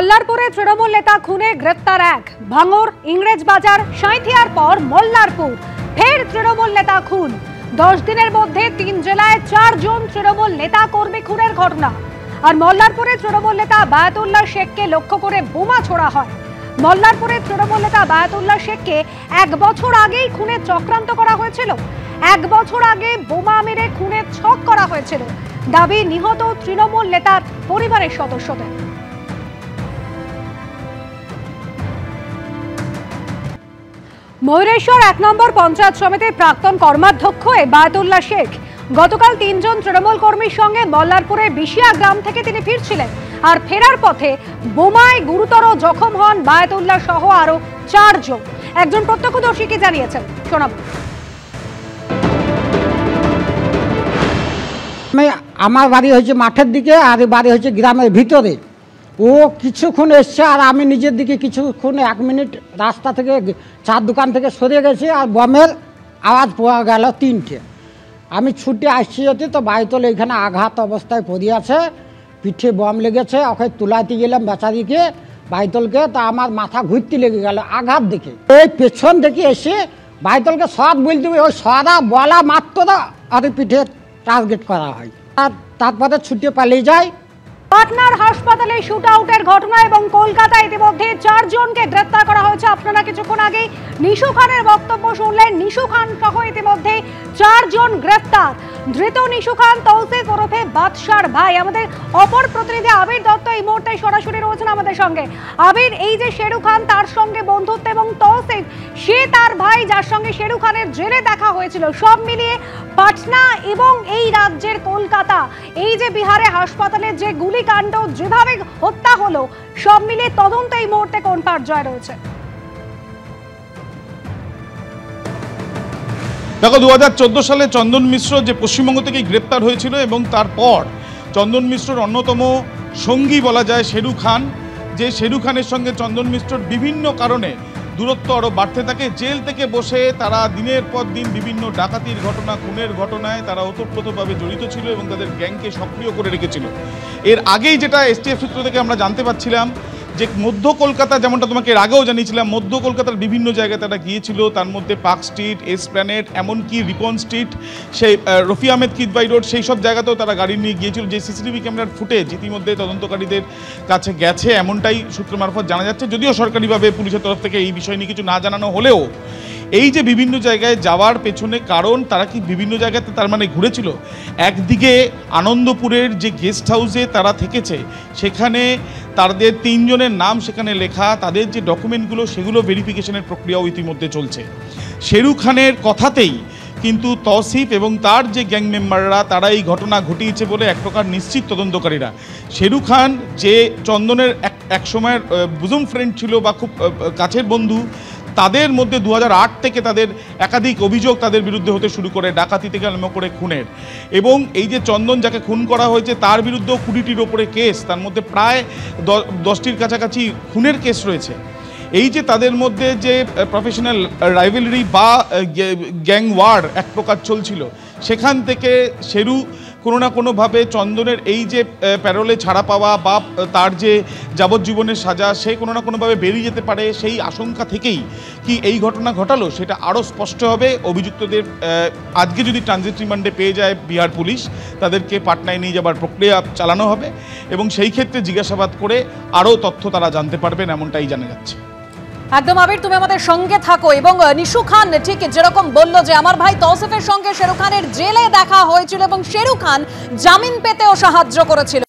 মল্লারপুরে তৃণমূল নেতা খুনে গ্রেপ্তার এক। ভাঙর, ইংরেজ বাজার, সাঁইথিয়ার পর মল্লারপুর ফের তৃণমূল নেতা খুন। 10 দিনের মধ্যে 3 জেলায় 4 জন তৃণমূল নেতা কর্মী খুনের ঘটনা। আর মল্লারপুরে তৃণমূল নেতা বায়াতুল্লাহ শেখকে লক্ষ্য করে বোমা ছোড়া হয়। মল্লারপুরে তৃণমূল নেতা বায়াতুল্লাহ শেখকে 1 বছর আগেই খুনের চক্রান্ত করা হয়েছিল। 1 বছর আগে বোমা মেরে খুনের ছক করা হয়েছিল, দাবি নিহত তৃণমূল নেতার পরিবারের সদস্যদের। ময়ূরেশ্বর 1 নম্বর পঞ্চায়েত সমিতির প্রাক্তন কর্মাধ্যক্ষ বায়াতুল্লাহ শেখ গতকাল 3 জন তৃণমূল কর্মীর সঙ্গে মল্লারপুরে বিশিয়া গ্রাম থেকে তিনি ফিরছিলেন। আর ফেরার পথে বোমায় গুরুতর জখম হন বায়াতুল্লাহ সহ আরো 4 জন। একজন প্রত্যক্ষদর্শী কি জানিয়েছেন শোনাব। আমার বাড়ি হয়েছে মাঠের দিকে, আর বাড়ি হয়েছে গ্রামের ভিতরে। ও কিছুক্ষণ এসছে, আর আমি নিজের দিকে কিছুক্ষণ 1 মিনিট রাস্তা থেকে চার দোকান থেকে সরে গেছি, আর বমের আওয়াজ পাওয়া গেল 3টে। আমি ছুটে আসছি যেতে, তো বায়ুতল এখানে আঘাত অবস্থায় পড়ে আছে, পিঠে বম লেগেছে। ওকে তুলাতে গেলাম বেচারিকে, বায়ুতলকে, তা আমার মাথা ঘুরতে লেগে গেল আঘাত দেখে। এই পেছন থেকে এসে বায়ুতলকে সৎ বলতে, ওই সদা বলা মাত্র আর পিঠে টার্গেট করা হয়, আর তারপরে ছুটে পালিয়ে যায়। পাটনার হাসপাতালে শুট আউটের ঘটনা এবং কলকাতায় ইতিমধ্যে 4 জনকে গ্রেপ্তার করা হয়েছে। আপনারা কিছুক্ষণ আগেই নিশু খানের বক্তব্য শুনলেন। নিশু খান সহ ইতিমধ্যে 4 জন গ্রেপ্তার। ধৃত নিশু খান তৌসিফ ওরফে বাদশার ভাই। আমাদের অপর প্রতিনিধি আবির দত্ত এই মুহূর্তে সরাসরি রয়েছেন আমাদের সঙ্গে। আবির, এই যে শেরু খান, তার সঙ্গে বন্ধুত্ব, এবং তৌসিফ সে তার ভাই, যার সঙ্গে শেরু খানের জেলে দেখা হয়েছিল, সব মিলিয়ে পাটনা এবং এই রাজ্যের কলকাতা, এই যে বিহারে হাসপাতালের যে গুলিকাণ্ড, যেভাবে হত্যা হলো, সব মিলিয়ে তদন্ত এই মুহূর্তে কোন পর্যায়ে রয়েছে? দেখো, 2014 সালে চন্দন মিশ্র যে পশ্চিমবঙ্গ থেকে গ্রেপ্তার হয়েছিল, এবং তারপর চন্দন মিশ্রর অন্যতম সঙ্গী বলা যায় শেরু খান, যে শেরু খানের সঙ্গে চন্দন মিশ্রর বিভিন্ন কারণে দূরত্ব আরও বাড়তে থাকে। জেল থেকে বসে তারা দিনের পর দিন বিভিন্ন ডাকাতির ঘটনা, খুনের ঘটনায় তারা ওতপ্রোতভাবে জড়িত ছিল এবং তাদের গ্যাংকে সক্রিয় করে রেখেছিল। এর আগেই যেটা এসটিএফ সূত্র থেকে আমরা জানতে পারছিলাম, যে মধ্য কলকাতা, যেমনটা তোমাকে এর আগেও জানিয়েছিলাম, মধ্য কলকাতার বিভিন্ন জায়গায় তারা গিয়েছিল। তার মধ্যে পার্ক স্ট্রিট, এসপ্ল্যানেড, এমনকি রিপন স্ট্রিট, সেই রফি আহমেদ কিদবাই রোড, সেই সব জায়গাতেও তারা গাড়ি নিয়ে গিয়েছিল। যে সিসিটিভি ক্যামেরার ফুটেজ ইতিমধ্যে তদন্তকারীদের কাছে গেছে, এমনটাই সূত্র মারফত জানা যাচ্ছে। যদিও সরকারিভাবে পুলিশের তরফ থেকে এই বিষয় নিয়ে কিছু না জানানো হলেও, এই যে বিভিন্ন জায়গায় যাওয়ার পেছনে কারণ, তারা কি বিভিন্ন জায়গাতে তার মানে ঘুরেছিল। একদিকে আনন্দপুরের যে গেস্ট হাউসে তারা থেকেছে, সেখানে তাদের 3 জনের নাম সেখানে লেখা, তাদের যে ডকুমেন্টগুলো সেগুলো ভেরিফিকেশনের প্রক্রিয়াও ইতিমধ্যে চলছে। শেরু খানের কথাতেই কিন্তু তৌসিফ এবং তার যে গ্যাং মেম্বাররা তারা এই ঘটনা ঘটিয়েছে বলে এক প্রকার নিশ্চিত তদন্তকারীরা। শেরু খান যে চন্দনের এক সময়ের বুজুম ফ্রেন্ড ছিল বা খুব কাছের বন্ধু, তাদের মধ্যে 2008 থেকে তাদের একাধিক অভিযোগ তাদের বিরুদ্ধে হতে শুরু করে, ডাকাতি থেকে আরম্ভ করে খুনের। এবং এই যে চন্দন যাকে খুন করা হয়েছে তার বিরুদ্ধেও 20টির ওপরে কেস, তার মধ্যে প্রায় 10টির কাছাকাছি খুনের কেস রয়েছে। এই যে তাদের মধ্যে যে প্রফেশনাল রাইভেলরি বা গ্যাং ওয়ার এক প্রকার চলছিল, সেখান থেকে শেরু কোনো না কোনোভাবে চন্দনের এই যে প্যারোলে ছাড়া পাওয়া বা তার যে যাবজ্জীবনের সাজা, সে কোনো না কোনোভাবে বেরিয়ে যেতে পারে, সেই আশঙ্কা থেকেই কি এই ঘটনা ঘটালো সেটা আরও স্পষ্ট হবে। অভিযুক্তদের আজকে যদি ট্রানজিট রিমান্ডে পেয়ে যায় বিহার পুলিশ, তাদেরকে পাটনায় নিয়ে যাবার প্রক্রিয়া চালানো হবে এবং সেই ক্ষেত্রে জিজ্ঞাসাবাদ করে আরও তথ্য তারা জানতে পারবেন, এমনটাই জানা যাচ্ছে। একদম আবির, তুমি আমাদের সঙ্গে থাকো। এবং নিশু খান ঠিক যেরকম বলল যে আমার ভাই তৌসিফের সঙ্গে শেরু খানের জেলে দেখা হয়েছিল এবং শেরু খান জামিন পেতেও সাহায্য করেছিল।